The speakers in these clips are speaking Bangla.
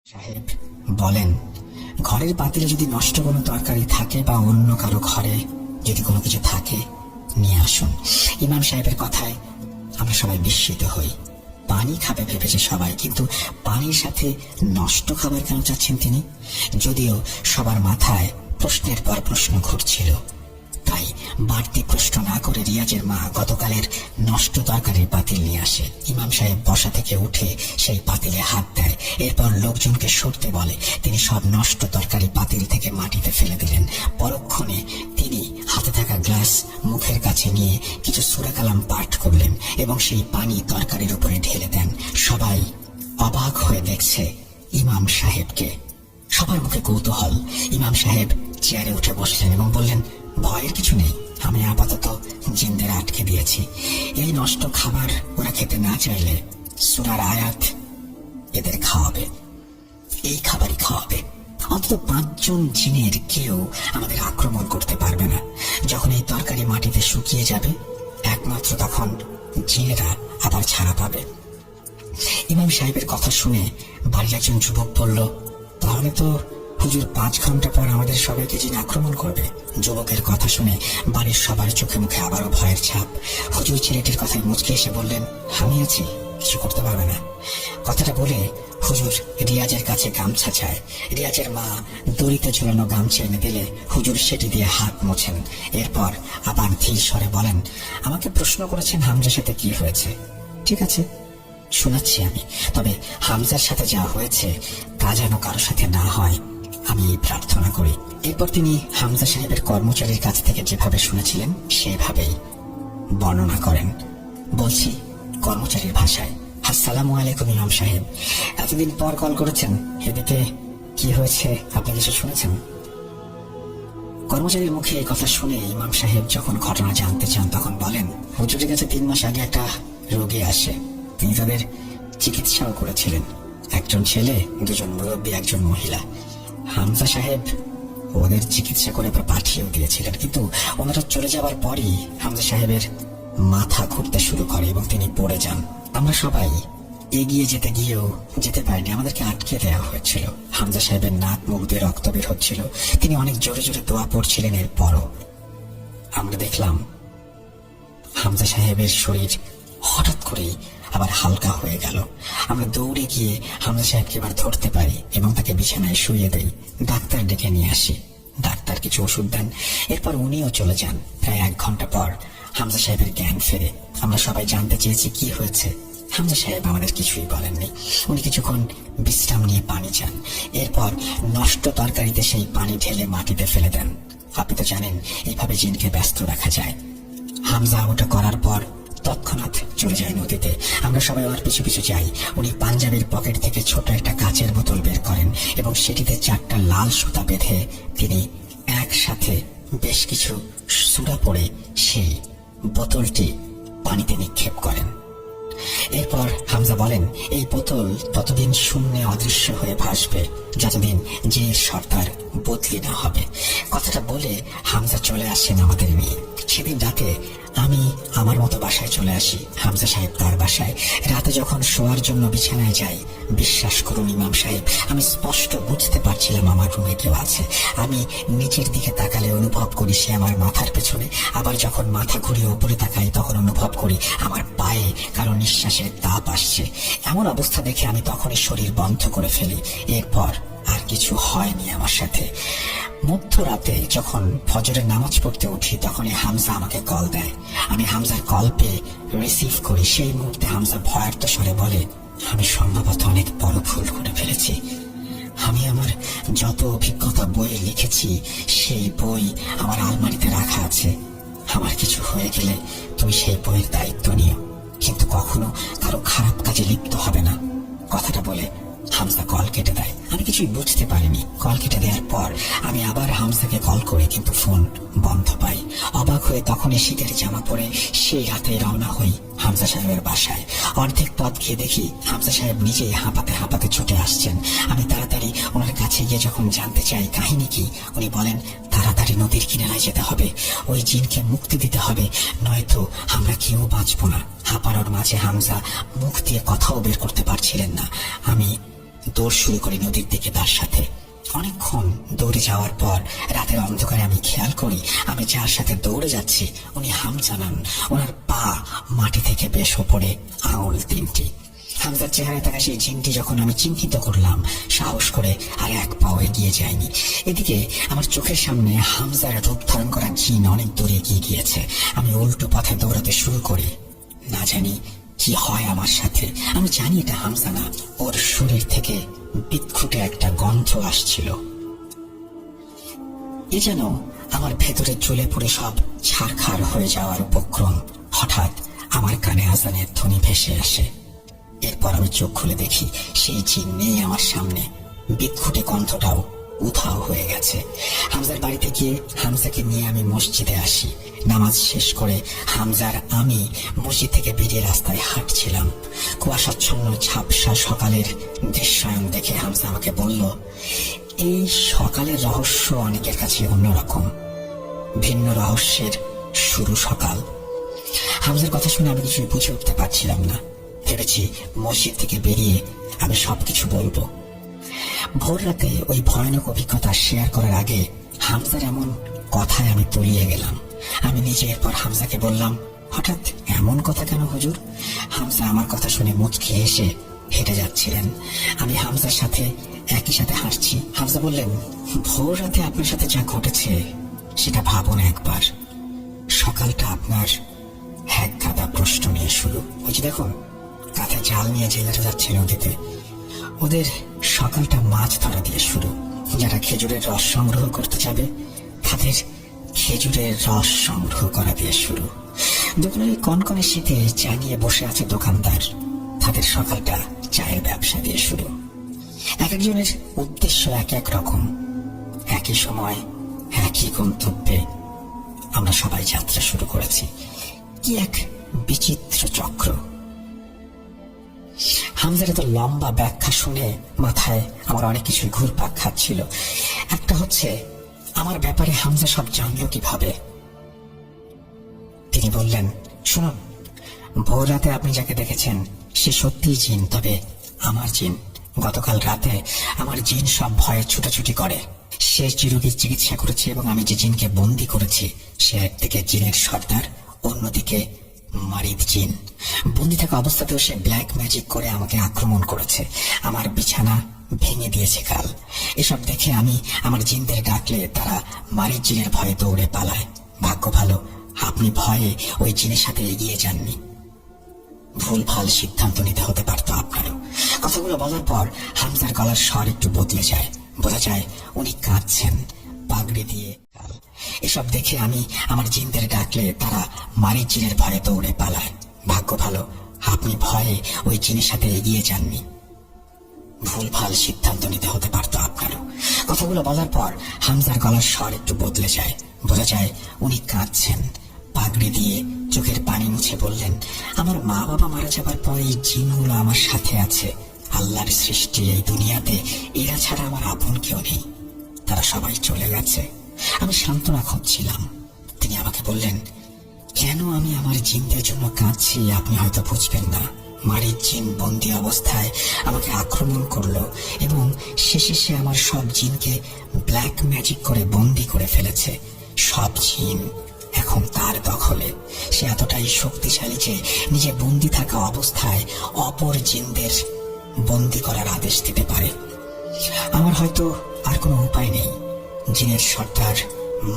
সাহেব বলেন, ঘরের পাতিলে যদি নষ্ট কোনো তরকারি থাকে বা অন্য কারো ঘরে যদি কোনো কিছু থাকে নিয়ে আসুন। ইমাম সাহেবের কথায় আমরা সবাই বিস্মিত হই। পানি খাবে ভেবেছে সবাই, কিন্তু পানির সাথে নষ্ট খাবার কেন চাচ্ছেন তিনি? যদিও সবার মাথায় প্রশ্নের পর প্রশ্ন ঘুরছিল, তাই বাড়তি প্রশ্ন না করে রিয়াজের মা গতকালের নষ্ট তরকারির পাতিল নিয়ে আসে। ইমাম সাহেব বসা থেকে উঠে সেই পাতিলে হাত দেয়, এরপর লোকজনকে সরতে বলে। তিনি সব নষ্ট তরকারি পাতিল থেকে মাটিতে ফেলে দিলেন। পরক্ষণে তিনি হাতে থাকা গ্লাস মুখের কাছে নিয়ে কিছু সূরা কালাম পাঠ করলেন এবং সেই পানি তরকারির উপরে ঢেলে দেন। সবাই অবাক হয়ে দেখছে ইমাম সাহেবকে। সবার মুখে কৌতূহল। ইমাম সাহেব চেয়ারে উঠে বসলেন এবং বললেন, ভয়ের কিছু নেই, আমি আপাতত জিনদের আটকে দিয়েছি। এই নষ্ট খাবার ওরা খেতে না চাইলে সূরার আয়াত এদের খাওয়াবে, এই খাবারই খাওয়াবে। অন্তত 5 জন জিনের কেউ আমাদের আক্রমণ করতে পারবে না। যখন এই তরকারি মাটিতে শুকিয়ে যাবে, একমাত্র তখন জিনেরা আবার ছাড়া পাবে। ইমাম সাহেবের কথা শুনে বাড়ির একজন যুবক বলল, তাহলে তো হুজুর 5 ঘন্টা পর আমাদের সবাইকে জিন আক্রমণ করবে। যুবকের কথা শুনে বাড়ির সবার চোখে মুখে আবারও ভয়ের ছাপ। হুজুর ছেলেটির কথায় মুচকে এসে বললেন, আমি আছি, কিছু করতে পারবে না। কথাটা বলে হুজুর রিয়াজের কাছে গামছা চায়। রিয়াজের মা দড়িতে ঝুলানো গামছা এনে দিলে হুজুর সেটি দিয়ে হাত মোছেন। এরপর আবার ধীর স্বরে বলেন, আমাকে প্রশ্ন করেছেন হামজার সাথে কি হয়েছে। ঠিক আছে, শোনাচ্ছি আমি, তবে হামজার সাথে যা হয়েছে তা যেন কারোর সাথে না হয়, আমি প্রার্থনা করি। এরপর তিনি হামজা সাহেবের কর্মচারীর কাছ থেকে যেভাবে শুনেছিলেন সেভাবেই বর্ণনা করেন। বলছি কর্মচারীর ভাষায়, আসসালামু আলাইকুম ইমাম সাহেব, এতদিন পর কল করেছেন, এদিকে কি হয়েছে আপনি কিছু শুনেছেন? কর্মচারীর মুখে এই কথা শুনে ইমাম সাহেব যখন ঘটনা জানতে চান তখন বলেন, হুজুরের কাছে 3 মাস আগে একটা রোগী আসে, তিনি তাদের চিকিৎসাও করেছিলেন। একজন ছেলে, 2 জন মুরব্বী, একজন মহিলা। হামজা সাহেব ওদের চিকিৎসা করে পাঠিয়েও দিয়েছিলেন, কিন্তু ওনারা চলে যাবার পরই হামজা সাহেবের মাথা ঘুরতে শুরু করে এবং তিনি পড়ে যান। আমরা সবাই এগিয়ে যেতে গিয়েও যেতে পারিনি, আমাদেরকে আটকে দেওয়া হয়েছিল। হামজা সাহেবের নাক মুখ দিয়ে রক্ত বের হচ্ছিল, তিনি অনেক জোরে জোরে দোয়া পড়ছিলেন। এরপরও আমরা দেখলাম হামজা সাহেবের শরীর হঠাৎ করেই আবার হালকা হয়ে গেল। আমরা দৌড়ে গিয়ে হামজা সাহেবকে এবার ধরতে পারি এবং তাকে বিছানায় শুইয়ে দেই। ডাক্তার ডেকে নিয়ে আসি, ডাক্তার কিছু ওষুধ দেন, এরপর উনিও চলে যান। প্রায় 1 ঘন্টা পর হামজা সাহেবের জ্ঞান ফেরে। আমরা সবাই জানতে চেয়েছি কি হয়েছে। হামজা সাহেব আমাদের কিছুই বলেননি। উনি কিছুক্ষণ বিশ্রাম নিয়ে পানি চান, এরপর নষ্ট তরকারিতে সেই পানি ঢেলে মাটিতে ফেলে দেন। আপনি তো জানেন এইভাবে জিনকে ব্যস্ত রাখা যায়। হামজা ওটা করার পর তৎক্ষণাৎ চলে যায় নদীতে। আমরা সবাই ওর পিছু পিছু যাই। উনি পাঞ্জাবির পকেট থেকে ছোট একটা কাচের বোতল বের করেন এবং সেটিতে 4টা লাল সুতা বেঁধে তিনি একসাথে বেশ কিছু সূরা পড়ে সেই বোতলটি পানিতে নিক্ষেপ করেন। এরপর হামজা বলেন, এই বোতল ততদিন শূন্যে অদৃশ্য হয়ে ভাসবে যতদিন জিনের সর্দার বদলি না হবে। কথাটা বলে হামজা চলে আসেন আমাদের নিয়ে। সেদিন রাতে আমি আমার মতো বাসায় চলে আসি, হামজা সাহেব তার বাসায়। রাতে যখন শোয়ার জন্য বিছানায় যাই, বিশ্বাস করুন ইমাম সাহেব, আমি স্পষ্ট বুঝতে পারছিলাম আমার রুমে কেউ আছে। আমি নিচের দিকে তাকালে অনুভব করি সে আমার মাথার পেছনে, আবার যখন মাথা ঘুরিয়ে উপরে তাকাই তখন অনুভব করি আমার পায়ে কারো নিঃশ্বাসের তাপ আসছে। এমন অবস্থা দেখে আমি তখনই শরীর বন্ধ করে ফেলি। এরপর আর কিছু হয়নি আমার সাথে। মধ্যরাতে যখন ফজরের নামাজ পড়তে উঠি তখনই হামজা আমাকে কল দেয়। আমি হামজার কল পেয়ে রিসিভ করি। সেই মুহূর্তে হামজা ভয়ার্ত স্বরে বলে, আমি সম্ভবত অনেক বড় ভুল করে ফেলেছি। আমি আমার যত অভিজ্ঞতা বইয়ে লিখেছি সেই বই আমার আলমারিতে রাখা আছে। আমার কিছু হয়ে গেলে তুমি সেই বইয়ের দায়িত্ব নিও, কিন্তু কখনো কারো খারাপ কাজে লিপ্ত হবে না। কথাটা বলে হামজা কল কেটে দেয়। আমি কিছুই বুঝতে পারিনি। কল কেটে দেওয়ার পর আমি আবার হামজাকে কল করি, কিন্তু ফোন বন্ধ পাই। অবাক হয়ে তখনই শীতের জামা পরে সেই রাতে রওনা হই হামজা সাহেবের বাসায়। অর্ধেক পথ গিয়ে দেখি হামজা সাহেব নিজেই হাঁপাতে হাঁপাতে ছুটে আসছেন। আমি তাড়াতাড়ি ওনার কাছে গিয়ে যখন জানতে চাই কাহিনী কি, উনি বলেন, তাড়াতাড়ি নদীর কিনারায় যেতে হবে, ওই জিনকে মুক্তি দিতে হবে, নয়তো আমরা কেউ বাঁচবো না। হাঁপানোর মাঝে হামজা মুখ দিয়ে কথাও বের করতে পারছিলেন না। আমি দৌড় শুরু করি নদীর দিকে তার সাথে। অনেকক্ষণ দৌড়ে যাওয়ার পর রাতের অন্ধকারে আমি খেয়াল করি আমি যার সাথে দৌড়ে যাচ্ছি উনি হামজা নন। ওনার পা মাটি থেকে বেশ ওপরে, আঙুল 3টি। হামজার চেহারায় থাকা সেই জিনটি যখন আমি চিহ্নিত করলাম, সাহস করে আর এক পাও এগিয়ে যায়নি। এদিকে আমার চোখের সামনে হামজার রূপ ধারণ করা জিন অনেক দূরে এগিয়ে গিয়েছে। আমি উল্টো পথে দৌড়াতে শুরু করি। না জানি কি হয় আমার সাথে। আমি জানি এটা হামজা না, ওর শরীর থেকে বিদঘুটে একটা গন্ধ আসছিল। এ যেন আমার ভেতরে জ্বলে পড়ে সব ছারখার হয়ে যাওয়ার উপক্রম। হঠাৎ আমার কানে আজানের ধ্বনি ভেসে আসে। এরপর আমি চোখ খুলে দেখি সেই জিন নেই আমার সামনে। বিদঘুটে কণ্ঠটাও উধাও হয়ে গেছে। হামজার বাড়িতে গিয়ে হামজাকে নিয়ে আমি মসজিদে আসি। নামাজ শেষ করে হামজার আমি মসজিদ থেকে বেরিয়ে রাস্তায় হাঁটছিলাম। কুয়াশাচ্ছন্ন ঝাপসা সকালের দৃশ্যায়ন দেখে হামজা আমাকে বলল, এই সকালের রহস্য অনেকের কাছে অন্যরকম, ভিন্ন রহস্যের শুরু সকাল। হামজার কথা শুনে আমি কিছুই বুঝে উঠতে পারছিলাম না। ভেবেছি মসজিদ থেকে বেরিয়ে আমি সবকিছু বলবো। ভোর রাতে ওই ভয়ানক অভিজ্ঞতা শেয়ার করার আগে হামজার এমন কথায় আমি তলিয়ে গেলাম। আমি নিজে এরপর হামজাকে বললাম, হঠাৎ এমন কথা কেন হুজুর? হামজা আমার কথা শুনে মুচকি হেসে হেঁটে যাচ্ছিলেন। আমি হামজার সাথে একই সাথে হাঁটছি। হামজা বললেন, ভোর রাতে আপনার সাথে যা ঘটেছে সেটা ভাবুন একবার। সকালটা আপনার এক গাদা প্রশ্ন নিয়ে শুরু। ওই যে দেখুন, কাঁধে জাল নিয়ে জেলেরা যাচ্ছে নদীতে। ওদের সকালটা মাছ ধরা দিয়ে শুরু। যারা খেজুরের রস সংগ্রহ করতে যাবে তাদের খেজুরের রস সংগ্রহ করা দিয়ে শুরু। দোকানের কনকনে শীতে চা নিয়ে বসে আছে দোকানদার, তাদের সকালটা চায়ের ব্যবসা দিয়ে শুরু। এক একজনের উদ্দেশ্য এক এক রকম। একই সময় একই গন্তব্যে আমরা সবাই যাত্রা শুরু করেছি। কি এক বিচিত্র চক্র! হামজার এত লম্বা ব্যাখ্যা শুনে মাথায় আমার অনেক কিছুই ঘুরপাক খাচ্ছিল। একটা হচ্ছে, আমার ব্যাপারে হামজা সব জানলো কিভাবে? তিনি বললেন, শুনুন, ভোর রাতে আপনি যাকে দেখেছেন সে সত্যিই জিন, তবে আমার জিন। গতকাল রাতে আমার জিন সব ভয়ে ছুটাছুটি করে। সে যে রোগীর চিকিৎসা করেছে এবং আমি যে জিনকে বন্দি করেছি সে একদিকে জিনের সর্দার, অন্যদিকে মারিদ জিন। বন্দি থাকা অবস্থাতেও সে ব্ল্যাক ম্যাজিক করে আমাকে আক্রমণ করেছে, আমার বিছানা ভেঙে দিয়েছে কাল। এসব দেখে আমি আমার জিনদের ডাকলে তারা মারিদ জিনের ভয়ে দৌড়ে পালায়। ভাগ্য ভালো আপনি ভয়ে ওই জিনের সাথে এগিয়ে যাননি, ভুলভাল সিদ্ধান্ত নিতে হতে পারতো আপনারও। কথাগুলো বলার পর হামজার গলার স্বর একটু বদলে যায়। বোঝা যায় উনি কাঁদছেন, পাগড়ি দিয়ে কাল। এসব দেখে আমি আমার জিনদের ডাকলে তারা মারিদ জিনের ভয়ে দৌড়ে পালায়। ভাগ্য ভালো আপনি ভয়ে ওই জিনের সাথে এগিয়ে যাননি, ভুলভাল সিদ্ধান্ত নিতে হতে পারতো আপনারও। কথাগুলো বলার পর হামজার গলার স্বর একটু বদলে যায়। বোঝা যায় উনি কাঁদছেন, পাগড়ি দিয়ে চোখের পানি মুছে বললেন, আমার মা বাবা মারা যাবার পর এই জিনগুলো আমার সাথে আছে। আল্লাহর সৃষ্টি এই দুনিয়াতে এরা ছাড়া আমার আপন কেউ নেই, তারা সবাই চলে গেছে। আমি সান্ত্বনা খুঁজছিলাম। তিনি আমাকে বললেন, কেন আমি আমার জিনদের জন্য কাঁদছি আপনি হয়তো বুঝবেন না। মারিদ জিন বন্দি অবস্থায় আমাকে আক্রমণ করলো এবং শেষে সে আমার সব জিনকে ব্ল্যাক ম্যাজিক করে বন্দি করে ফেলেছে। সব জিন এখন তার দখলে। সে এতটাই শক্তিশালী যে নিজে বন্দি থাকা অবস্থায় অপর জিনদের বন্দি করার আদেশ দিতে পারে। আমার হয়তো আর কোনো উপায় নেই, জিনের সর্দার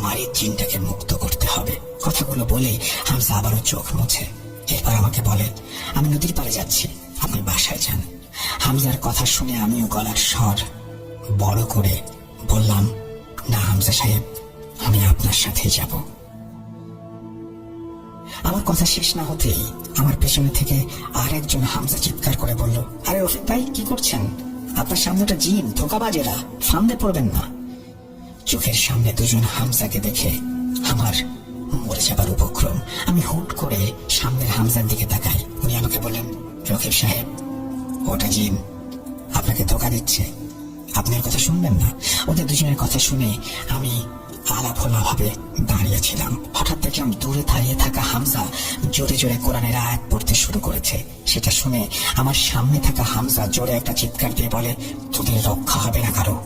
মারিদ জিনটাকে মুক্ত করতে হবে। কথাগুলো বলে হামজা আবারও চোখ মুছে। এরপর আমাকে বলে, আমি নদীর পাড়ে যাচ্ছি, আপনি বাসায় যান। হামজার কথা শুনে আমিও গলার স্বর বড় করে বললাম, না হামজা সাহেব, আমি আপনার সাথে যাব। আমার কথা শেষ না হতেই আমার পেছনে থেকে আর একজন হামজা চিৎকার করে বলল, আরে রফিক ভাই, কি করছেন? আপনার সামনেটা জিন, ধোঁকাবাজেরা, ফান্দে পড়বেন না। চোখের সামনে দুজন হামজাকে দেখে আমার মরে যাবার উপক্রম। আমি হুট করে সামনের হামজার দিকে তাকাই। উনি আমাকে বলেন, রকিব সাহেব, ওটা জিন আপনাকে ধোঁকা দিচ্ছে, আপনি ওর কথা শুনবেন না। ওদের দুজনের কথা শুনে আমি আলাভোলা ভাবে দাঁড়িয়েছিলাম। হঠাৎ দেখলাম দূরে দাঁড়িয়ে থাকা হামজা জোরে জোরে কোরআনের আয়াত পড়তে শুরু করেছে। সেটা শুনে আমার সামনে থাকা হামজা জোরে একটা চিৎকার দিয়ে বলে, তোদের রক্ষা হবে না কারো।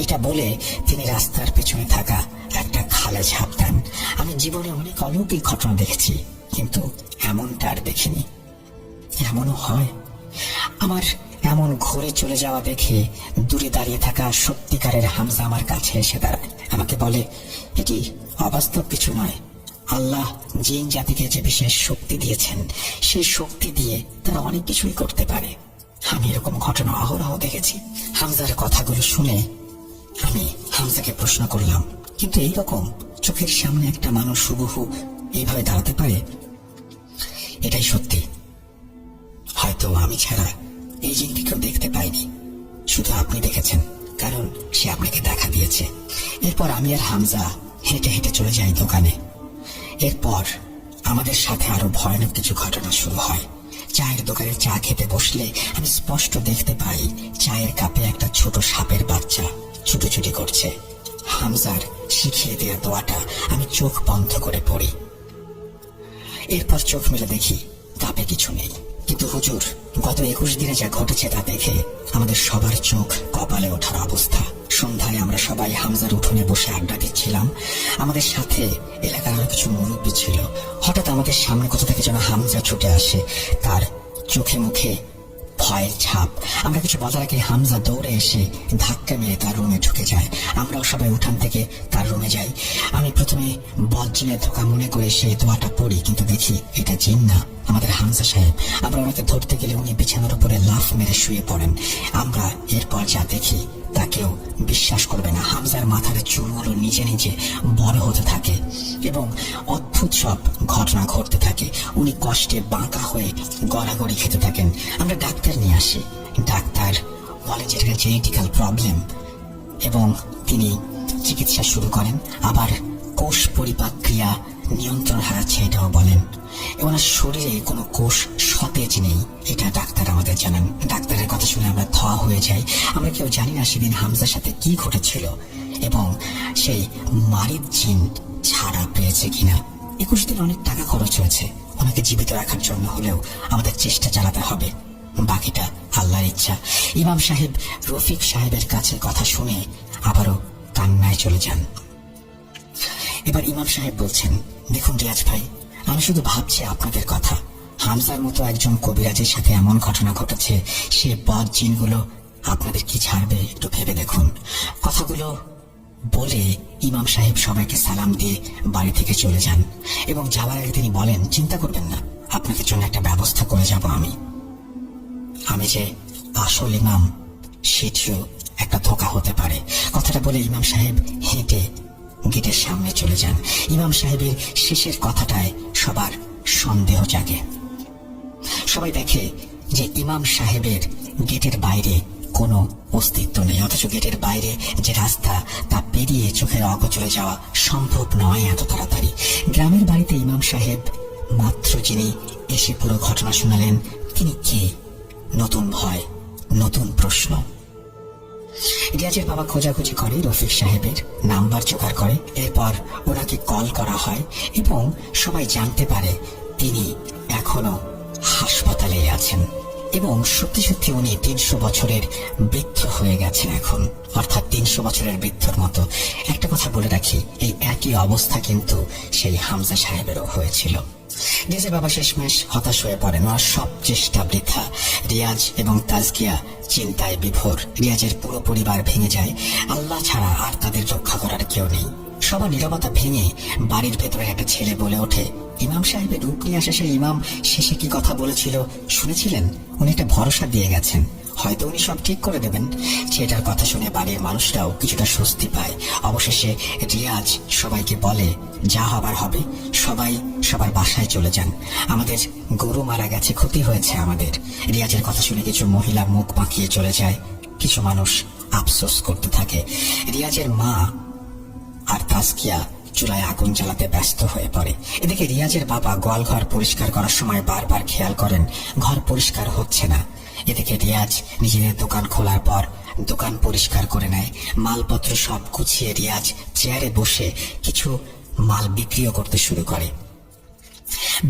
এটা বলে তিনি রাস্তার পেছনে থাকা একটা খালে ঝাঁপ দেন। আমি জীবনে অনেক অলৌকিক ঘটনা দেখেছি, কিন্তু এমনটা আর দেখিনি। এমনও হয়। আমার এমন ঘুরে চলে যাওয়া দেখে দূরে দাঁড়িয়ে থাকা সত্যিকারের হামজা আমার কাছে এসে দাঁড়ায়। আমাকে বলে, এটি অবাস্তব কিছু নয়। আল্লাহ জিন জাতিকে যে বিশেষ শক্তি দিয়েছেন, সেই শক্তি দিয়ে তারা অনেক কিছুই করতে পারে। আমি এরকম ঘটনা অহরহ দেখেছি। হামজার কথাগুলো শুনে আমি হামজাকে প্রশ্ন করলাম, কিন্তু এইরকম চোখের সামনে একটা মানুষ হুবহু এইভাবে দাঁড়াতে পারে? এটাই সত্যি। হয়তো আমি ছাড়া এই জিনকে কেউ দেখতে পাইনি, শুধু আপনি দেখেছেন, কারণ সে আপনাকে দেখা দিয়েছে। এরপর আমি আর হামজা হেঁটে হেঁটে চলে যাই দোকানে। এরপর আমাদের সাথে আরো ভয়ানক কিছু ঘটনা শুরু হয়। চায়ের দোকানে চা খেতে বসলে আমি স্পষ্ট দেখতে পাই চায়ের কাপে একটা ছোট সাপের বাচ্চা ছুটোছুটি করছে। হামজার শিখিয়ে দেওয়া দোয়াটা আমি চোখ বন্ধ করে পড়ি। এরপর চোখ মেলে দেখি কাপে কিছু নেই। কিন্তু হুজুর, গত 21 দিনে যা ঘটেছে তা দেখে আমাদের সবার চোখ কপালে ওঠার অবস্থা। সন্ধ্যায় আমরা সবাই হামজার উঠোনে বসে আড্ডা দিচ্ছিলাম। আমাদের সাথে এলাকার আরো কিছু মুরব্বী ছিল। হঠাৎ আমাদের সামনে কোথা থেকে যেন হামজা ছুটে আসে, তার চোখে মুখে ভয়ের ছাপ। আমরা কিছু বলার আগে হামজা দৌড়ে এসে ধাক্কা মেরে তার রুমে ঢুকে যায়। আমরাও সবাই উঠান থেকে তার রুমে যাই। আমি প্রথমে বজ্জিনের ধোঁকা মনে করে সেই দোয়াটা পড়ি, কিন্তু দেখি এটা জিন না, আমাদের হামজা সাহেব। আমরা ওনাকে ধরতে গেলে উনি বিছানার উপরে লাফ মেরে শুয়ে পড়েন। আমরা এরপর যা দেখি তা কেউ বিশ্বাস করবে না। হামজার মাথার চুলগুলো নিজে নিজে বড় হতে থাকে এবং অদ্ভুত সব ঘটনা ঘটতে থাকে। উনি কষ্টে বাঁকা হয়ে গড়াগড়ি খেতে থাকেন। আমরা ডাক্তার নিয়ে আসি। ডাক্তার বলে যে এটা জেনেটিক্যাল প্রবলেম এবং তিনি চিকিৎসা শুরু করেন। আবার কোষ পরিপাক ক্রিয়া নিয়ন্ত্রণ হারাচ্ছে এটাও বলেন। ওনার শরীরে কোনো কোষ সতেজ নেই, এটা ডাক্তার আমাদের জানান। ডাক্তারের কথা শুনে আমরা থ হয়ে যাই। আমরা কেউ জানি না সেদিন হামজার সাথে কি ঘটেছিল এবং সেই মারিদ জিন ছাড়া পেয়েছে কিনা। 21 দিন অনেক টাকা খরচ হয়েছে। ওনাকে জীবিত রাখার জন্য হলেও আমাদের চেষ্টা চালাতে হবে, বাকিটা আল্লাহর ইচ্ছা। ইমাম সাহেব রফিক সাহেবের কাছে কথা শুনে আবারও কান্নায় চলে যান। এবার ইমাম সাহেব বলছেন, দেখুন রিয়াজ ভাই, আমি শুধু ভাবছি আপনাদের কথা। হামজার মতো একজন কবিরাজের সাথে এমন ঘটনা ঘটেছে, সে বদ জিনগুলো আপনাদের কি ছাড়বে? একটু ভেবে দেখুন। কথাগুলো বলে ইমাম সাহেব সবাইকে সালাম দিয়ে বাড়ি থেকে চলে যান এবং যাওয়ার আগে তিনি বলেন, চিন্তা করবেন না, আপনাদের জন্য একটা ব্যবস্থা করে যাব আমি। আমি যে আসল ইমাম সেটিও একটা ধোঁকা হতে পারে। কথাটা বলে ইমাম সাহেব হেঁটে গেটের সামনে চলে যান। ইমাম সাহেবের শেষের কথাটায় সবার সন্দেহ জাগে। সবাই দেখে যে ইমাম সাহেবের গেটের বাইরে কোনো অস্তিত্ব নেই, অথচ গেটের বাইরে যে রাস্তা তা পেরিয়ে চোখের অগোচরে যাওয়া সম্ভব নয় এত তাড়াতাড়ি। গ্রামের বাড়িতে ইমাম সাহেব মাত্র যিনি এসে পুরো ঘটনা শোনালেন, তিনি কে? নতুন ভয়, নতুন প্রশ্ন। রিয়াজের বাবা খোঁজাখুঁজি করে, রফিক সাহেবের নাম্বার জোগাড় করে। এরপর ওনাকে কল করা হয় এবং সবাই জানতে পারে তিনি এখনো হাসপাতালে আছেন এবং সত্যি সত্যি উনি 300 বছরের বৃদ্ধ হয়ে গেছেন এখন, অর্থাৎ 300 বছরের বৃদ্ধর মতো। একটা কথা বলে রাখি, এই একই অবস্থা কিন্তু সেই হামজা সাহেবেরও হয়েছিল। রিয়াজের বাবা শেষমেশ হতাশ হয়ে পড়েন। ওর সব চেষ্টা বৃথা। রিয়াজ এবং তাজকিয়া চিন্তায় বিভোর। রিয়াজের পুরো পরিবার ভেঙে যায়। আল্লাহ ছাড়া আর তাদের রক্ষা করার কেউ নেই। সবার নীরবতা ভেঙে বাড়ির ভেতরে একটা ছেলে বলে ওঠে, ইমাম সাহেবের রূপ নিয়ে আসা সেই ইমাম শেষে কি কথা বলেছিল শুনেছিলেন? উনি একটা ভরসা দিয়ে গেছেন, হয়তো উনি সব ঠিক করে দেবেন। ছেলেটার কথা শুনে বাড়ির মানুষরাও কিছুটা স্বস্তি পায়। অবশেষে রিয়াজ সবাইকে বলে, যা হবার হবে, সবাই সবার বাসায় চলে যান। আমাদের গরু মারা গেছে, ক্ষতি হয়েছে আমাদের। রিয়াজের কথা শুনে কিছু মহিলা মুখ বাঁকিয়ে চলে যায়, কিছু মানুষ আফসোস করতে থাকে। রিয়াজের মা আর তাজকিয়া চুলায় আগুন জ্বালাতে ব্যস্ত হয়ে পড়ে। এদিকে রিয়াজের বাবা গোয়ালঘর পরিষ্কার করার সময় বারবার খেয়াল করেন ঘর পরিষ্কার হচ্ছে না এদিকে রিয়াজ নিজেদের দোকান খোলার পর দোকান পরিষ্কার করে নেয়। মালপত্র সব গুছিয়ে রিয়াজ চেয়ারে বসে কিছু মাল বিক্রিও করতে শুরু করে।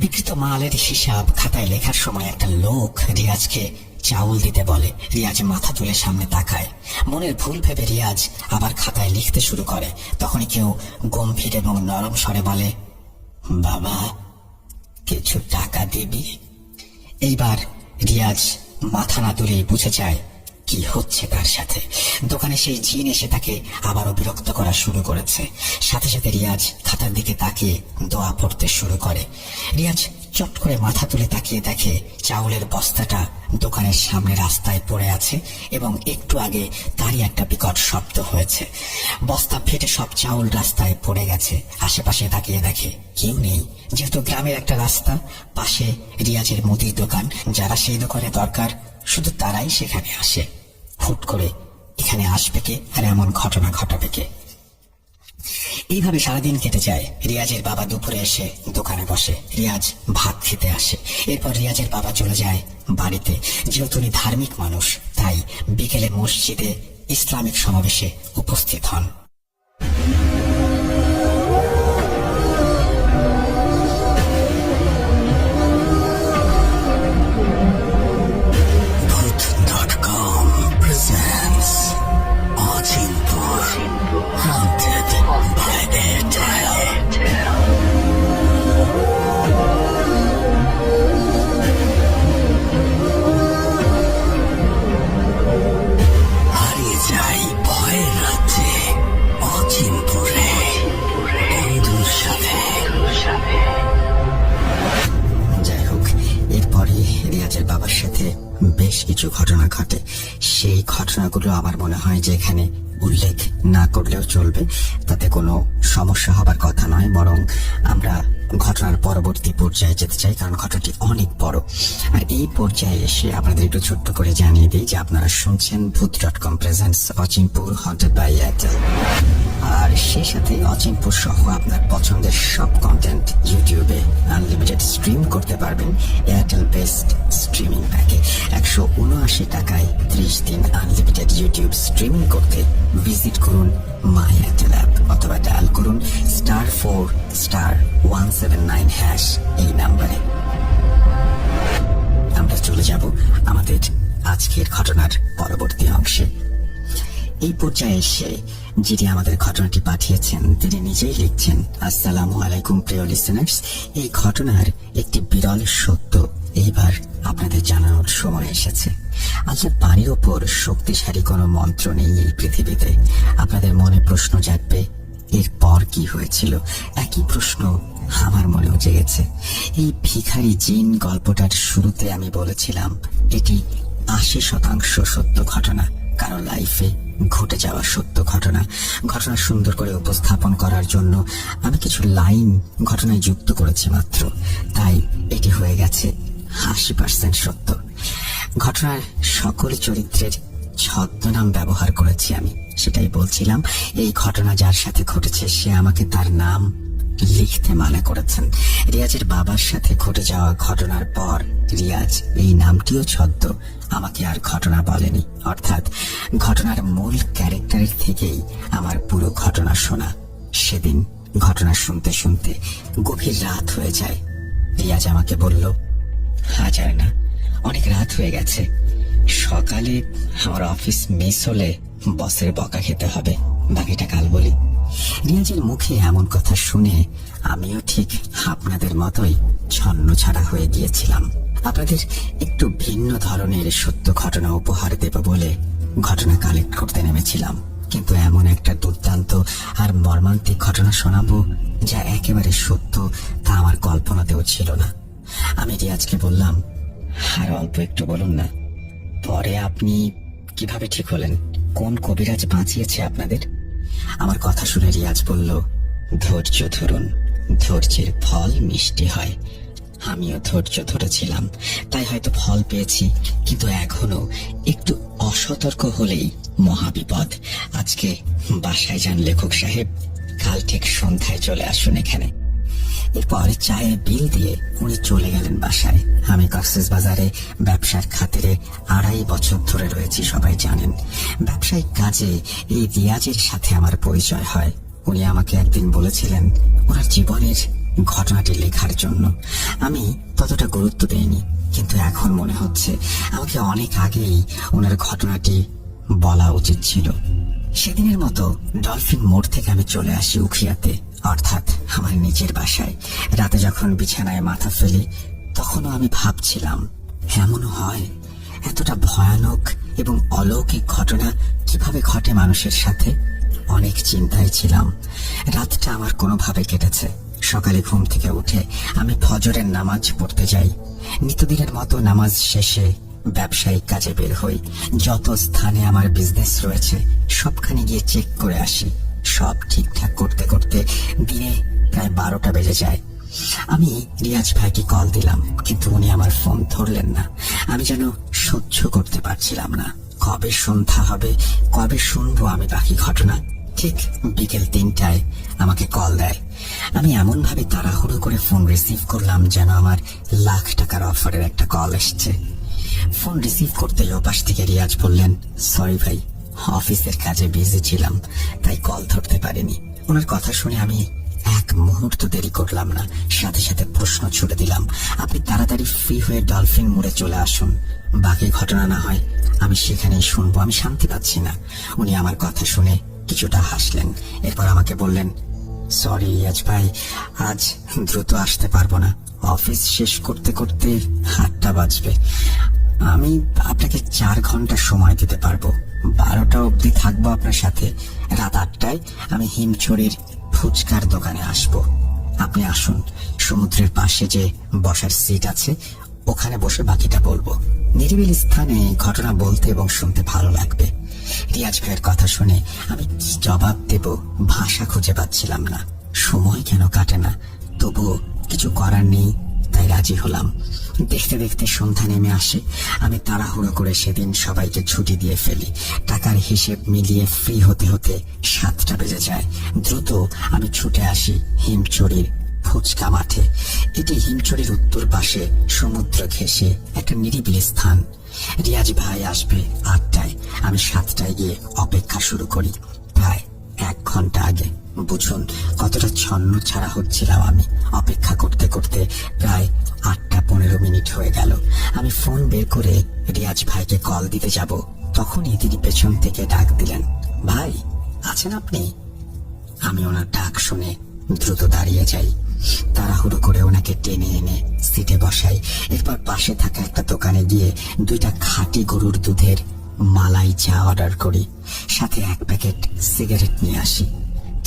বিক্রিত মালের হিসাব খাতায় লেখার সময় একটা লোক রিয়াজকে চাউল দিতে বলে। রিয়াজ মাথা তুলে সামনে তাকায়। মনের ভুল ভেবে রিয়াজ আবার খাতায় লিখতে শুরু করে। তখনই কেউ গম্ভীর এবং নরম স্বরে বলে, বাবা কিছু টাকা দিবি? এইবার রিয়াজ মাথা না তুলেই বুঝে যায় কি হচ্ছে তার সাথে। দোকানে সেই জিন এসে তাকে আবারও বিরক্ত করা শুরু করেছে। সাথে সাথে রিয়াজ খাতার দিকে তাকিয়ে দোয়া পড়তে শুরু করে। রিয়াজ চট করে মাথা তুলে তাকিয়ে দেখে চাউলের বস্তাটা দোকানের সামনে রাস্তায় পড়ে আছে এবং একটু আগে তারই একটা বিকট শব্দ হয়েছে। বস্তা ফেটে সব চাউল রাস্তায় পড়ে গেছে। আশেপাশে তাকিয়ে দেখে কেউ নেই। যেহেতু গ্রামের একটা রাস্তা, পাশে রিয়াজের মুদির দোকান, যারা সেই দোকানে দরকার শুধু তারাই সেখানে আসে। হুট করে এখানে আসবে কে আর এমন ঘটনা ঘটাবে কে? এইভাবে সারাদিন কেটে যায়। রিয়াজের বাবা দুপুরে এসে দোকানে বসে। রিয়াজ ভাত খেতে আসে। এরপর রিয়াজের বাবা চলে যায় বাড়িতে। যেহেতু উনি ধার্মিক মানুষ, তাই বিকেলে মসজিদে ইসলামিক সমাবেশে উপস্থিত হন। বাবার সাথে বেশ কিছু ঘটনা ঘটে। সেই ঘটনাগুলো আমার মনে হয় যে এখানে উল্লেখ না করলেও চলবে, তাতে কোনো সমস্যা হবার কথা নয়। বরং আমরা ঘটনার পরবর্তী পর্যায়ে যেতে চাই, কারণ ঘটনাটি অনেক বড়। আর এই পর্যায়ে এসে আপনাদের একটু ছোট্ট করে জানিয়ে দিই যে আপনারা শুনছেন ভূত.com presents Achinpur haunted by Airtel. আর সেই সাথে অচিনপুর সহ আপনার পছন্দের সব কন্টেন্ট ইউটিউবে আনলিমিটেড স্ট্রিম করতে পারবেন এয়ারটেল বেস্ট স্ট্রিমিং প্যাকে। 179 টাকায় 30 দিন আনলিমিটেড ইউটিউব স্ট্রিমিং করতে ভিজিট করুন মাই এয়ারটেল অ্যাপ অথবা ডায়াল করুন *4*179# এই নাম্বারে। আমরা চলে যাব আমাদের আজকের ঘটনার পরবর্তী অংশে। এই পর্যায়ে এসে যিনি আমাদের ঘটনাটি পাঠিয়েছেন তিনি নিজেই লিখছেন, আসসালামু আলাইকুম প্রিয় লিসেনার্স। এই ঘটনার একটি বিরল সত্য এইবার আপনাদের জানানোর সময় এসেছে। আল্লাহর বাণীর ওপর শক্তিশালী কোনো মন্ত্র নেই এই পৃথিবীতে। আপনাদের মনে প্রশ্ন জাগবে, এরপর কি হয়েছিল? একই প্রশ্ন আমার মনেও জেগেছে। এই ভিখারি জিন গল্পটার শুরুতে আমি বলেছিলাম এটি 80% সত্য ঘটনা, কারো লাইফে ঘটে যাওয়া সত্য ঘটনা। ঘটনা সুন্দর করে উপস্থাপন করার জন্য আমি কিছু লাইন ঘটনায় যুক্ত করেছি মাত্র, তাই এটি হয়ে গেছে 80% সত্য। ঘটনার সকল চরিত্রের ছদ্মনাম ব্যবহার করেছি আমি। সেটাই বলছিলাম, এই ঘটনা যার সাথে ঘটেছে সে আমাকে তার নাম লিখতে মানা করেছেন। রিয়াজের বাবার সাথে ঘটে যাওয়া ঘটনার পর রিয়াজ এই নামটিও ছদ্ম আমাকে আর ঘটনা বলেনি। অর্থাৎ ঘটনার মূল ক্যারেক্টারের থেকেই আমার পুরো ঘটনা শোনা। সেদিন ঘটনা শুনতে শুনতে গভীর রাত হয়ে যায়। রিয়াজ আমাকে বলল, হাজার না, অনেক রাত হয়ে গেছে। সকালে আমার অফিস মিস হলে বসের বকা খেতে হবে, বাকিটা কাল বলি। রিয়াজের মুখে এমন কথা শুনে আমিও ঠিক আপনাদের মতোই ছন্ন ছাড়া হয়ে গিয়েছিলাম। আপনাদের একটু ভিন্ন ধরনের সত্য ঘটনা উপহার দেব বলে ঘটনা কালেক্ট করতে নেমেছিলাম, কিন্তু এমন একটা দুর্দান্ত আর মর্মান্তিক ঘটনা শোনাবো যা একেবারে সত্য তা আমার কল্পনাতেও ছিল না। আমি রিয়াজকে বললাম, আর অল্প একটু বলুন না। পরে আপনি কিভাবে ঠিক হলেন? কোন কবিরাজ বাঁচিয়েছে আপনাদের? আমার কথা শুনে রিয়াজ বলল, ধৈর্য ধরুন, ধৈর্যের ফল মিষ্টি হয়। আমিও ধৈর্য ধরেছিলাম, তাই হয়তো ফল পেয়েছি, কিন্তু এখনো একটু অসতর্ক হলেই মহাবিপদ। আজকে বাসায় যান লেখক সাহেব, কাল ঠিক সন্ধ্যায় চলে আসুন এখানে। এরপর চায়ের বিল দিয়ে উনি চলে গেলেন বাসায়। আমি কক্সবাজারে ব্যবসার খাতিরে 2.5 বছর ধরে রয়েছি, সবাই জানেন। ব্যবসায়িক কাজে এই রিয়াজের সাথে আমার পরিচয় হয়। উনি আমাকে একদিন বলেছিলেন ওনার জীবনের ঘটনাটি লেখার জন্য। আমি ততটা গুরুত্ব দেইনি, কিন্তু এখন মনে হচ্ছে আমাকে অনেক আগেই ওনার ঘটনাটি বলা উচিত ছিল। সেদিনের মতো ডলফিন মোড় থেকে আমি চলে আসি উখিয়াতে, অর্থাৎ আমার নিজের বাসায়। রাতে যখন বিছানায় মাথা ফেলি তখনও আমি ভাবছিলাম, এমনও হয় এতটা ভয়ানক এবং অলৌকিক ঘটনা কিভাবে ঘটে মানুষের সাথে। অনেক চিন্তায় ছিলাম। রাতটা আমার কোনোভাবে কেটেছে। সকালে ঘুম থেকে উঠে আমি ফজরের নামাজ পড়তে যাই। নিত্যদিনের মতো নামাজ শেষে ব্যবসায়িক কাজে বের হই। যত স্থানে আমার বিজনেস রয়েছে সবখানে গিয়ে চেক করে আসি। সব ঠিকঠাক করতে করতে দিনে প্রায় 12টা বেজে যায়। আমি রিয়াজ ভাইকে কল দিলাম, কিন্তু উনি আমার ফোন ধরলেন না। আমি যেন সহ্য করতে পারছিলাম না। কবে সন্ধ্যা হবে, কবে শুনবো আমি বাকি ঘটনা। ঠিক বিকেল 3টায় আমাকে কল দেয়। আমি এমন ভাবে তাড়াহুড়ো করে ফোন রিসিভ করলাম যেন আমার লাখ টাকার অফারের একটা কল এসছে। ফোন রিসিভ করতেই ওপাশ থেকে রিয়াজ বললেন, সরি ভাই, অফিসের কাজে বিজি ছিলাম তাই কল ধরতে পারিনি। ওনার কথা শুনে আমি এক মুহূর্ত দেরি করলাম না, সাথে সাথে প্রশ্ন ছুড়ে দিলাম, আপনি তাড়াতাড়ি ফ্রি হয়ে ডলফিন মোড়ে চলে আসুন। বাকি ঘটনা না হয় আমি সেখানেই শুনবো, আমি শান্তি পাচ্ছি না। উনি আমার কথা শুনে কিছুটা হাসলেন, এরপর আমাকে বললেন, সরি রিয়াজ ভাই, আজ দ্রুত আসতে পারবো না। অফিস শেষ করতে করতে 8টা বাজবে। আমি আপনাকে 4 ঘন্টা সময় দিতে পারবো। 12টা অবধি থাকবো আপনার সাথে। রাত 8টায় আমি হিমছড়ির ফুচকার দোকানে আসবো। আপনি আসুন, সমুদ্রের পাশে যে বসার সিট আছে ওখানে বসে বাকিটা বলবো। নিরিবিলি স্থানে ঘটনা বলতে এবং শুনতে ভালো লাগবে। রিয়াজ ভাইয়ের কথা শুনে আমি কি জবাব দেব ভাষা খুঁজে পাচ্ছিলাম না। সময় কেন কাটে না, তবুও কিছু করার নেই, তাই রাজি হলাম। দেখতে দেখতে সন্ধ্যা নেমে আসে। আমি তাড়াহুড়ো করে সেদিন সবাইকে ছুটি দিয়ে ফেলি। টাকার হিসেব মিলিয়ে ফ্রি হতে হতে 7টা বেজে যায়। দ্রুত আমি ছুটে আসি হিমছড়ির ফুচকা মাঠে। এটি হিমছড়ির উত্তর পাশে সমুদ্র ঘেঁষে একটা নিরিবিলি স্থান। রিয়াজ ভাই আসবে 8টায়। আমি 7টায় গিয়ে অপেক্ষা শুরু করি, প্রায় 1 ঘন্টা আগে। বুঝুন কতটা ছন্ন ছাড়া হচ্ছিলাম আমি। অপেক্ষা করতে করতে প্রায় 8টা 15 হয়ে গেল। আমি ফোন বের করে রিয়াজ ভাইকে কল দিতে যাব, তখনই তিনি পেছন থেকে ডাক দিলেন, ভাই আছেন আপনি? আমি ওনার ডাক শুনে দ্রুত দাঁড়িয়ে যাই। তাড়াহুড়ো করে ওনাকে টেনে এনে সিটে বসাই। এরপর পাশে থাকা একটা দোকানে গিয়ে 2টা খাঁটি গরুর দুধের মালাই চা অর্ডার করি, সাথে 1 প্যাকেট সিগারেট নিয়ে আসি।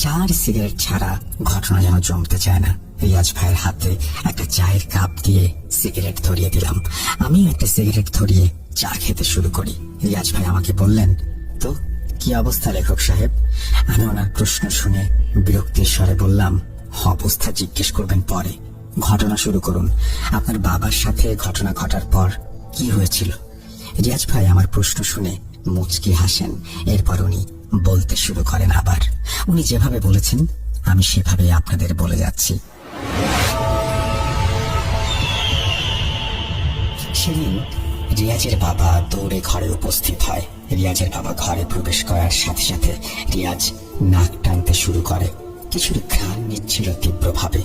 4 সিগারেট ছাড়া ঘটনা যেন জমতে চায় না। রিয়াজ ভাইয়ের হাতে একটা চায়ের কাপ দিয়ে সিগারেট ধরিয়ে দিলাম। আমিও একটা সিগারেট ধরিয়ে চা খেতে শুরু করি। রিয়াজ ভাই আমাকে বললেন, তো কি অবস্থা লেখক সাহেব? আমি ওনার প্রশ্ন শুনে বিরক্তির স্বরে বললাম, অবস্থা জিজ্ঞেস করবেন পরে, ঘটনা শুরু করুন। আপনার বাবার সাথে ঘটনা ঘটার পর কি হয়েছিল? রিয়াজ ভাই আমার প্রশ্ন শুনে মুচকি হাসেন। এরপর উনি বলতে শুরু করেন আবার। উনি যেভাবে বলেছেন আমি সেভাবে আপনাদের বলে যাচ্ছি। সেদিন রিয়াজের বাবা দৌড়ে ঘরে উপস্থিত হয়। রিয়াজের বাবা ঘরে প্রবেশ করার সাথে সাথে রিয়াজ নাক টানতে শুরু করে। কিছুর ঘ্রাণ নিচ্ছিল তীব্রভাবে।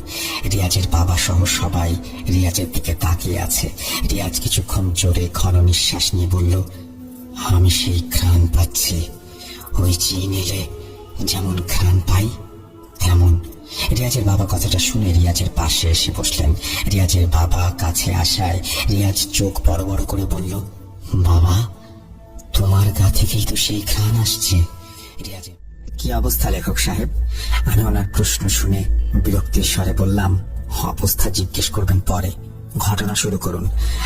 রিয়াজের বাবা সহ সবাই রিয়াজের দিকে তাকিয়ে আছে। রিয়াজ কিছুক্ষণ জোরে ঘন নিঃশ্বাস নিয়ে বলল, আমি সেই ঘ্রাণ পাচ্ছি, ওই জিন এলে যেমন ঘ্রাণ পাই তেমন। রিয়াজের বাবা কথাটা শুনে রিয়াজের পাশে এসে বসলেন। রিয়াজের বাবা কাছে আসায় রিয়াজ চোখ বড় বড় করে বলল, বাবা তোমার গা থেকেই তো সেই ঘ্রাণ আসছে। রিয়াজের কি অবস্থা লেখক সাহেব? আমি ওনার প্রশ্ন শুনে বিরক্তির স্বরে বললাম, অবস্থা জিজ্ঞেস করবেন পরে, ঘটনা শুরু করুন।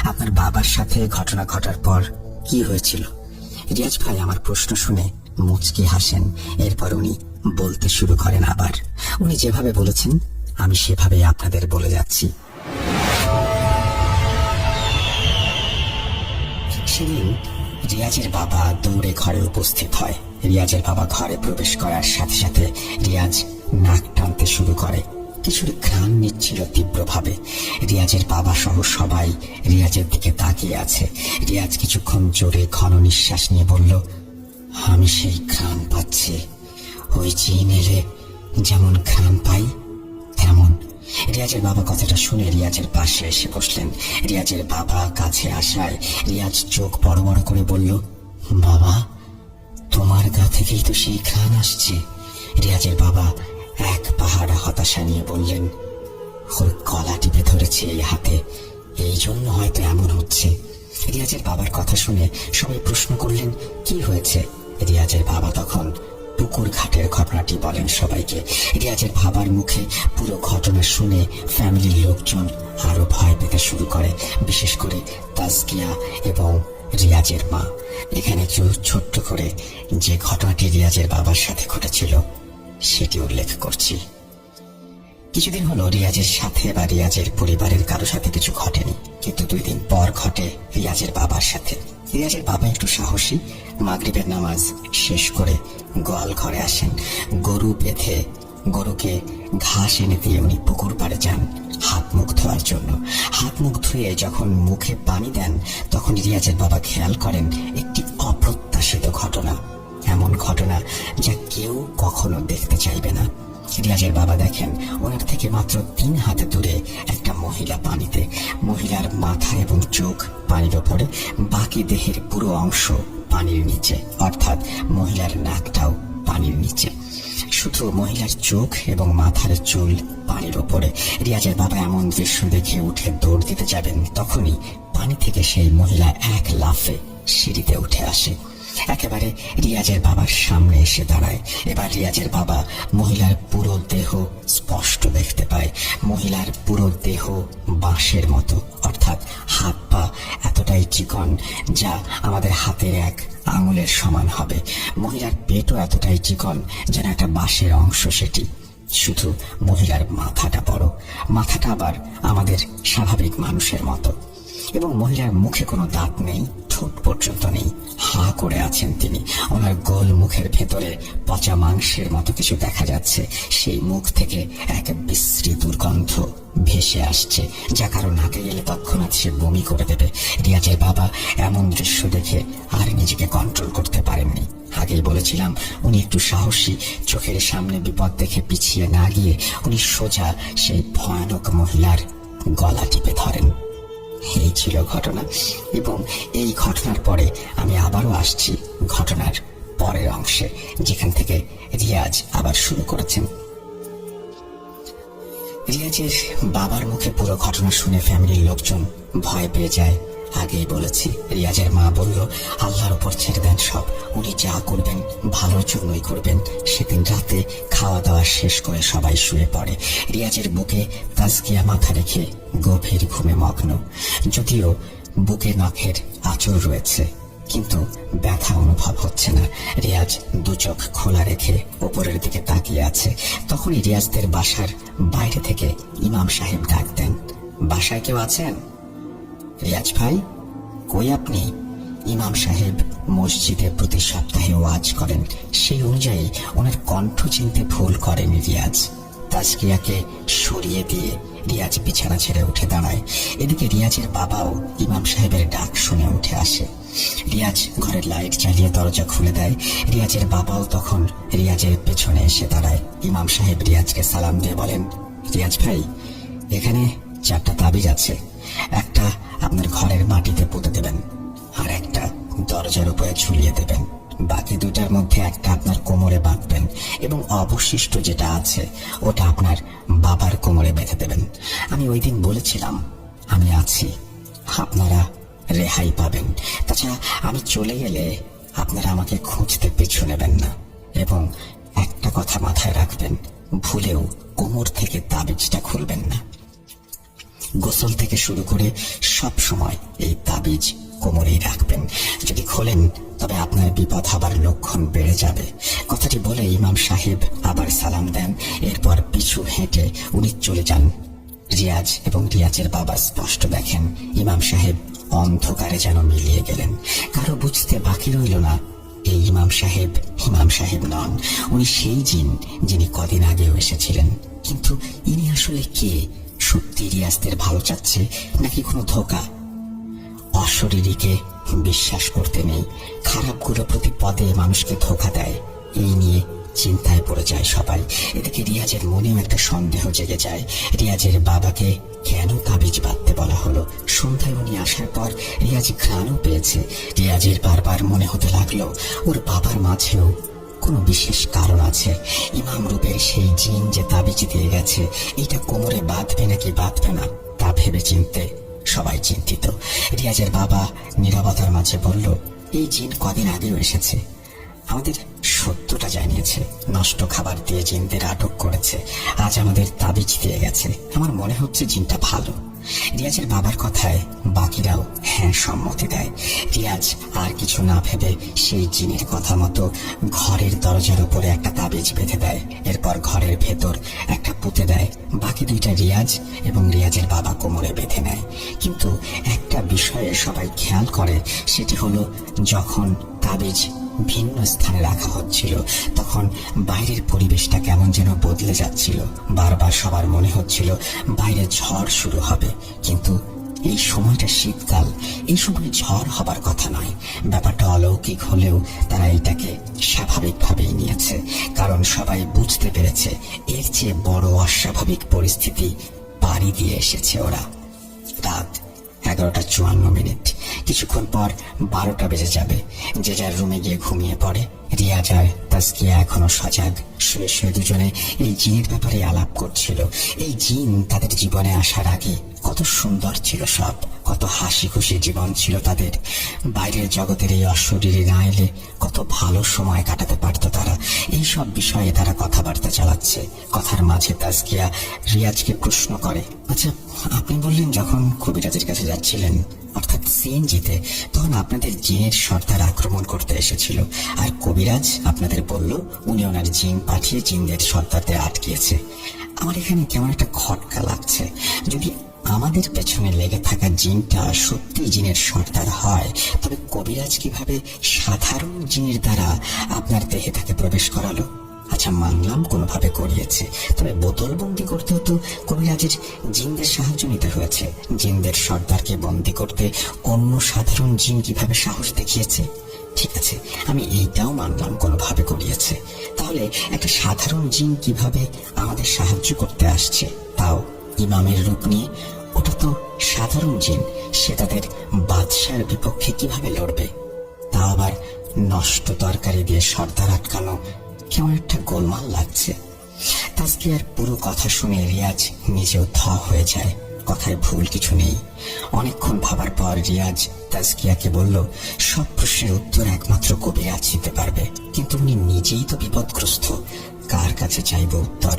আপনার বাবার সাথে ঘটনা ঘটার পর কি হয়েছিল? রিয়াজ ভাই আমার প্রশ্ন শুনে মুচকি হাসেন। এরপর উনি বলতে শুরু করেন আবার। উনি যেভাবে বলেছেন আমি সেভাবে আপনাদের বলে যাচ্ছি। সেদিন রিয়াজের বাবা দৌড়ে ঘরে উপস্থিত হয়। রিয়াজের বাবা ঘরে প্রবেশ করার সাথে সাথে রিয়াজ নাক টানতে শুরু করে। কিছুর ঘ্রাণ নিচ্ছিল তীব্রভাবে। রিয়াজের বাবা সহ সবাই রিয়াজের দিকে তাকিয়ে আছে। রিয়াজ কিছুক্ষণ জোরে ঘন নিঃশ্বাস নিয়ে বলল, আমি সেই ঘ্রাণ পাচ্ছি, ওই জিন এলে যেমন ঘ্রাণ পাই তেমন। রিয়াজের বাবা কথাটা শুনে রিয়াজের পাশে এসে বসলেন। রিয়াজের বাবা কাছে আসায় রিয়াজ চোখ বড় বড় করে বলল, বাবা, তোমার গা থেকেই তো সেই ঘ্রাণ আসছে। রিয়াজের বাবা এক পাহাড় হতাশা নিয়ে বললেন, ওর গলা টিপে ধরেছে এই হাতে, এই জন্য হয়তো এমন হচ্ছে। রিয়াজের বাবার কথা শুনে সবাই প্রশ্ন করলেন, কি হয়েছে? রিয়াজের বাবা তখন পুকুর ঘাটের ঘটনাটি বলেন সবাইকে। রিয়াজের বাবার মুখে পুরো ঘটনা শুনে ফ্যামিলির লোকজন আরো ভয় পেতে শুরু করে, বিশেষ করে তাজকিয়া এবং রিয়াজের মা। এখানে ছোট্ট করে যে ঘটনাটি রিয়াজের বাবার সাথে ঘটেছিল সেটি উল্লেখ করছি। কিছুদিন হলো রিয়াজের সাথে বা রিয়াজের পরিবারের কারো সাথে কিছু ঘটেনি, কিন্তু 2 দিন পর ঘটে রিয়াজের বাবার সাথে। রিয়াজের বাবা একটু সাহসী, মাগরিবের নামাজ শেষ করে গোয়াল ঘরে আসেন। গরু বেঁধে গরুকে ঘাস এনে দিয়ে উনি পুকুর পাড়ে যান হাত মুখ ধোয়ার জন্য। হাত মুখ ধুয়ে যখন মুখে পানি দেন তখন রিয়াজের বাবা খেয়াল করেন একটি অপ্রত্যাশিত ঘটনা, এমন ঘটনা যা কেউ কখনো দেখতে চাইবে না। রিয়াজের বাবা দেখেন ওনার থেকে মাত্র 3 হাত দূরে একটা মহিলা পানিতে। মহিলার মাথা এবং চোখ পানির ওপরে, বাকি দেহের পুরো অংশ পানির নিচে, অর্থাৎ মহিলার নাকটাও পানির নিচে। শুধু মহিলার চোখ এবং মাথার চুল পানির ওপরে। রিয়াজের বাবা এমন দৃশ্য দেখে উঠে দৌড় দিতে যাবেন, তখনই পানি থেকে সেই মহিলা এক লাফে সিঁড়িতে উঠে আসে, একেবারে রিয়াজের বাবার সামনে এসে দাঁড়ায়। এবার রিয়াজের বাবা মহিলার পুরো দেহ স্পষ্ট দেখতে পায়। মহিলার পুরো দেহ বাঁশের মতো, অর্থাৎ হাত পা এতটাই চিকন যা আমাদের হাতের এক আঙুলের সমান হবে। মহিলার পেটও এতটাই চিকন যেন একটা বাঁশের অংশ সেটি। শুধু মহিলার মাথাটা বড়, মাথাটা আবার আমাদের স্বাভাবিক মানুষের মতো, এবং মহিলার মুখে কোনো দাঁত নেই, ঠোঁট পর্যন্ত নেই, হা করে আছেন তিনি। ওনার গোল মুখের ভেতরে পচা মাংসের মতো কিছু দেখা যাচ্ছে। সেই মুখ থেকে এক বিশ্রী দুর্গন্ধ ভেসে আসছে, যা কারো নাকে গেলে তৎক্ষণাৎ সে বমি করে দেবে। রিয়াজের বাবা এমন দৃশ্য দেখে আর নিজেকে কন্ট্রোল করতে পারেননি। আগেই বলেছিলাম উনি একটু সাহসী। চোখের সামনে বিপদ দেখে পিছিয়ে না গিয়ে উনি সোজা সেই ভয়ানক মহিলার গলা টিপে ধরেন। এই ছিল ঘটনা, এবং এই ঘটনার পরে আমি আবারও আসছি ঘটনার পরের অংশে, যেখান থেকে রিয়াজ আবার শুরু করেছেন। রিয়াজের বাবার মুখে পুরো ঘটনা শুনে ফ্যামিলির লোকজন ভয় পেয়ে যায়। আগেই বলেছি, রিয়াজের মা বলল, আল্লাহর উপর ছেড়ে দেন সব, উনি যা করবেন ভালোর জন্যই করবেন। সেদিন রাতে খাওয়া দাওয়া শেষ করে সবাই শুয়ে পড়ে। রিয়াজের বুকে তাজকিয়া মাথা রেখে গভীর ঘুমে মগ্ন। যদিও বুকে নখের আঁচড় রয়েছে, কিন্তু ব্যথা অনুভব হচ্ছে না। রিয়াজ 2 চোখ খোলা রেখে উপরের দিকে তাকিয়ে আছে। তখনই রিয়াজদের বাসার বাইরে থেকে ইমাম সাহেব ডাক দেন, বাসায় কেউ আছেন? রিয়াজ ভাই, কই আপনি? ইমাম সাহেব মসজিদে প্রতি সপ্তাহে ওয়াজ করেন, সেই অনুযায়ী ওনার কণ্ঠ চিনতে ভুল করেন রিয়াজ। তাজকিয়াকে সরিয়ে দিয়ে রিয়াজ বিছানা ছেড়ে উঠে দাঁড়ায়। এদিকে রিয়াজের বাবাও ইমাম সাহেবের ডাক শুনে উঠে আসে। রিয়াজ ঘরের লাইট জ্বালিয়ে দরজা খুলে দেয়। রিয়াজের বাবাও তখন রিয়াজের পেছনে এসে দাঁড়ায়। ইমাম সাহেব রিয়াজকে সালাম দিয়ে বলেন, রিয়াজ ভাই, এখানে 4টা তাবিজ আছে। একটা আপনার ঘরের মাটিতে পুঁতে দেবেন, আর একটা দরজার উপরে ঝুলিয়ে দেবেন। বাকি 2টার মধ্যে একটা আপনার কোমরে বাঁধবেন, এবং অবশিষ্ট যেটা আছে ওটা আপনার বাবার কোমরে বেঁধে দেবেন। আমি ওই দিন বলেছিলাম আমি আছি, আপনারা রেহাই পাবেন। তাছাড়া আমি চলে গেলে আপনারা আমাকে খুঁজতে পিছু নেবেন না। এবং একটা কথা মাথায় রাখবেন, ভুলেও কোমর থেকে তাবিজটা খুলবেন না। গোসল থেকে শুরু করে সব সময় এই তাবিজ কোমরেই রাখবেন। যদি খোলেন তবে আপনার বিপদ হবার লক্ষণ বেড়ে যাবে। কথাটি বলে ইমাম সাহেব আবার সালাম দেন। এরপর পিছু হেঁটে উনি চলে যান। রিয়াজ এবং রিয়াজের বাবা স্পষ্ট দেখেন ইমাম সাহেব অন্ধকারে যেন মিলিয়ে গেলেন। কারো বুঝতে বাকি রইল না এই ইমাম সাহেব নন, উনি সেই জিন যিনি কদিন আগেও এসেছিলেন। কিন্তু ইনি আসলে কে? সত্যি রিয়াজদের ভালো চাচ্ছে নাকি কোনো ধোঁকা? অশরীরীকে বিশ্বাস করতে নেই, খারাপগুলো প্রতি পদে মানুষকে ধোঁকা দেয়, এই নিয়ে চিন্তায় পড়ে যায় সবাই। এদিকে রিয়াজের মনেও একটা সন্দেহ জেগে যায়, রিয়াজের বাবাকে কেন তাবিজ বাঁধতে বলা হলো? সন্ধ্যায় উনি আসার পর রিয়াজ ঘ্রাণও পেয়েছে। রিয়াজের বারবার মনে হতে লাগলো ওর বাবার মাঝেও কোনো বিশেষ কারণ আছে। ইমাম রূপের সেই জিন যে তাবিজ দিয়ে গেছে, এটা কোমরে বাঁধবে নাকি বাঁধবে না তা ভেবে চিনতে সবাই চিন্তিত। রিয়াজের বাবা নীরবতার মাঝে বলল, এই জিন কদিন আগেও এসেছে, আমাদের সত্যটা জানিয়েছে, নষ্ট খাবার দিয়ে জিনদের আটক করেছে, আজ আমাদের তাবিজ দিয়ে গেছে। আমার মনে হচ্ছে জিনটা ভালো। রিয়াজের বাবার কথায় বাকিরাও হ্যাঁ সম্মতি দেয়। রিয়াজ আর কিছু না ভেবে সেই জিনের কথা মতো ঘরের দরজার উপরে একটা তাবিজ বেঁধে দেয়, এরপর ঘরের ভেতর একটা পুঁতে দেয়, বাকি দুইটা রিয়াজ এবং রিয়াজের বাবা কোমরে বেঁধে নেয়। কিন্তু একটা বিষয়ে সবাই খেয়াল করে, সেটি হলো যখন তাবিজ ভিন্ন স্থানে রাখা হচ্ছিল তখন বাইরের পরিবেশটা কেমন যেন বদলে যাচ্ছিল। বারবার সবার মনে হচ্ছিল বাইরে ঝড় শুরু হবে, কিন্তু এই সময়টা শীতকাল, এই সময় ঝড় হবার কথা নয়। ব্যাপারটা অলৌকিক হলেও তারা এটাকে স্বাভাবিকভাবেই নিয়েছে, কারণ সবাই বুঝতে পেরেছে এর চেয়ে বড় অস্বাভাবিক পরিস্থিতি পাড়ি দিয়ে এসেছে ওরা। রাত 11:54। কিছুক্ষণ পর 12টা বেজে যাবে। যে যার রুমে গিয়ে ঘুমিয়ে পড়ে। রিয়াজ আর তাসকিয়া এখনো সজাগ, শুয়ে শুয়ে দুজনে এই জিনের ব্যাপারে আলাপ করছিল। এই জিন তাদের জীবনে আসার আগে কত সুন্দর ছিল সব, কত হাসি খুশি জীবন ছিল তাদের। বাইরের জগতের এই অশরীরী না এলে কত ভালো সময় কাটাতে পারত তারা। এই সব বিষয়ে তারা কথাবার্তা চালাচ্ছে। কথার মাঝে তাসকিয়া রিয়াজকে প্রশ্ন করে, আচ্ছা আপনি বললেন যখন কবিরাজের কাছে যাচ্ছিলেন, অর্থাৎ সিএনজিতে, তখন আপনাদের জিনের সর্দার আক্রমণ করতে এসেছিল, আর কবিরাজ আপনাদের বলল উনি ওনার জিন পাঠিয়ে জিনদের সর্দারদের আটকিয়েছে। আমার এখানে কেমন একটা খটকা লাগছে। যদি আমাদের পেছনে লেগে থাকা জিনটা সত্যি জিনের সর্দার হয়, তবে কবিরাজ কিভাবে সাধারণ জিনের দ্বারা আপনার দেহে তাকে প্রবেশ করালো? আচ্ছা মানলাম কোনোভাবে করিয়েছে, তবে বোতলবন্দি করতে হতো কবিরাজের জিনদের সাহায্য নিতে হয়েছে। জিনদের সর্দারকে বন্দি করতে অন্য সাধারণ জিন কিভাবে সাহস দেখিয়েছে? ঠিক আছে, আমি এইটাও মানলাম কোনোভাবে করিয়েছে, তাহলে একটা সাধারণ জিন কিভাবে আমাদের সাহায্য করতে আসছে, তাও ইমামের রূপ নিয়ে? ওটা তো সাধারণ জিন, সে তাদের বাদশার বিপক্ষে কিভাবে লড়বে? তা আবার নষ্ট তরকারি দিয়ে সর্দার আটকানো, কেমন একটা গোলমাল লাগছে। তাসকিয়ার পুরো কথা শুনে রিয়াজ নিজেও থ হয়ে যায়। কথায় ভুল কিছু নেই। অনেকক্ষণ ভাবার পর রিয়াজ তাসকিয়াকে বলল, সব প্রশ্নের উত্তর একমাত্র কবিরাজ দিতে পারবে, কিন্তু উনি নিজেই তো বিপদগ্রস্ত, কার কাছে চাইব উত্তর?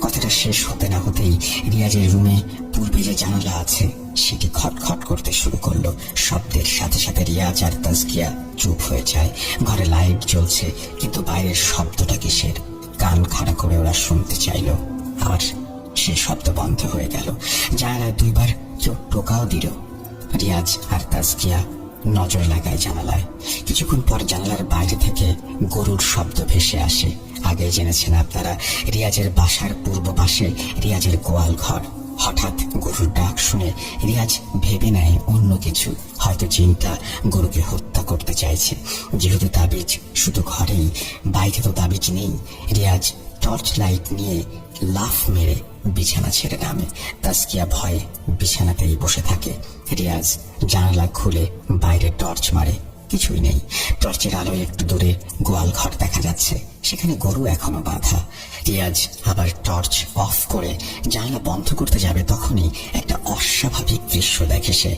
কথাটা শেষ হতে না হতেই রিয়াজের রুমে পূর্বে যে জানালা আছে সেটি খটখট করতে শুরু করলো। শব্দের সাথে সাথে রিয়াজ আর তাসকিয়া চুপ হয়ে যায়। ঘরে লাইট জ্বলছে, কিন্তু বাইরের শব্দটা কিসের? কান খাড়া করে ওরা শুনতে চাইল, আর সে শব্দ বন্ধ হয়ে গেল। জানালায় দুইবার কেউ টোকাও দিল। রিয়াজ আর তাসকিয়া নজর লাগায় জানালায়। কিছুক্ষণ পর জানালার বাইরে থেকে গরুর শব্দ ভেসে আসে। আগে জেনেছেন আপনারা, রিয়াজের বাসার পূর্ব পাশে রিয়াজের গোয়াল ঘর। হঠাৎ গরুর ডাক শুনে রিয়াজ ভেবে নেয় অন্য কিছু, হয়তো জিনটা গরুকে হত্যা করতে চাইছে। যেহেতু তাবিজ শুধু ঘরেই, বাইরে তো তাবিজ নেই। রিয়াজ টর্চ লাইট নিয়ে লাফ মেরে বিছানা ছেড়ে নামে। তাসকিয়া ভয়ে বিছানাতেই বসে থাকে। রিয়াজ জানালা খুলে বাইরে টর্চ মারে, কিছুই নেই। টর্চের আলোয় একটু দূরে গোয়াল ঘর দেখা যাচ্ছে, সেখানে গরু এখনো বাঁধা। রিয়াজ আবার টর্চ অফ করে জানলা বন্ধ করতে যাবে, তখনই একটা অস্বাভাবিক দৃশ্য দেখে সে।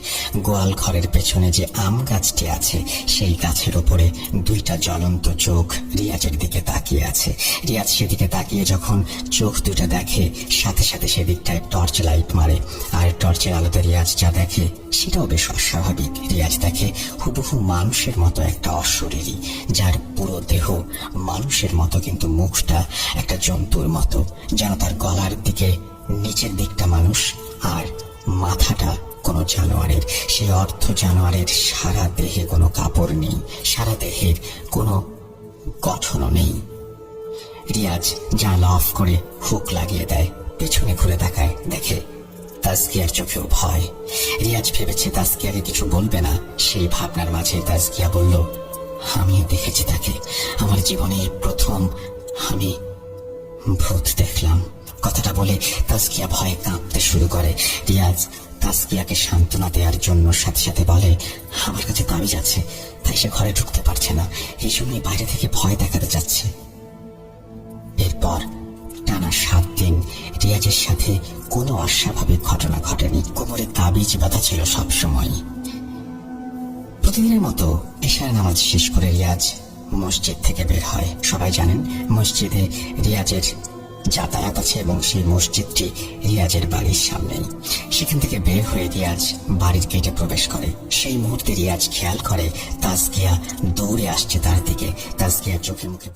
গোয়াল ঘরের পেছনে যে আম গাছটি আছে, সেই গাছের ওপরে দুইটা জ্বলন্ত চোখ রিয়াজের দিকে তাকিয়ে আছে। রিয়াজ সেদিকে তাকিয়ে যখন চোখ দুটো দেখে, সাথে সাথে সেদিকটায় টর্চ লাইট মারে, আর টর্চের আলোতে রিয়াজ যা দেখে সেটাও বেশ অস্বাভাবিক। রিয়াজ দেখে হুবহু মানুষের মতো একটা অশরীরী, যার পুরো দেহ মানুষের মতো, কিন্তু মুখটা একটা জন্তুর মতো, যেন তার গলার দিকে নিচের দিকটা মানুষ আর মাথাটা কোনো জানোয়ারের। সে অর্থ জানোয়ারের। সারা দেহে কোনো কাপড় নেই, সারা দেহের কোনো গঠনও নেই। রিয়াজ জানলা অফ করে হুক লাগিয়ে দেয়। পেছনে ঘুরে তাকায়, দেখে তাসকিয়ার চোখেও ভয়। রিয়াজ ভেবেছে তাসকিয়াকে কিছু বলবে না, সেই ভাবনার মাঝে তাসকিয়া বলল, আমিও দেখেছি তাকে, আমার জীবনে এই প্রথম আমি ভূত দেখলাম। কথাটা বলে তাসকিয়া ভয়ে কাঁপতে শুরু করে। রিয়াজ তাসকিয়াকে সান্ত্বনা দেওয়ার জন্য সাথে সাথে বলে, আমার কাছে তাবিজ আছে, তাই সে ঘরে ঢুকতে পারছে না, এই জন্যই বাইরে থেকে ভয় দেখাতে যাচ্ছে। এরপর টানা 7 দিন রিয়াজের সাথে কোনো অস্বাভাবিক ঘটনা ঘটেনি। কোমরে তাবিজ বাঁধা ছিল সব সময়। প্রতিদিনের মতো এশার নামাজ শেষ করে রিয়াজ মসজিদ থেকে বের হয়। সবাই জানেন মসজিদে রিয়াজের যাতায়াত আছে এবং সেই মসজিদটি রিয়াজের বাড়ির সামনেই। সেখান থেকে বের হয়ে রিয়াজ বাড়ির গেটে প্রবেশ করে। সেই মুহূর্তে রিয়াজ খেয়াল করে তাসকিয়া দৌড়ে আসছে তার দিকে। তাসকিয়ার চোখে মুখে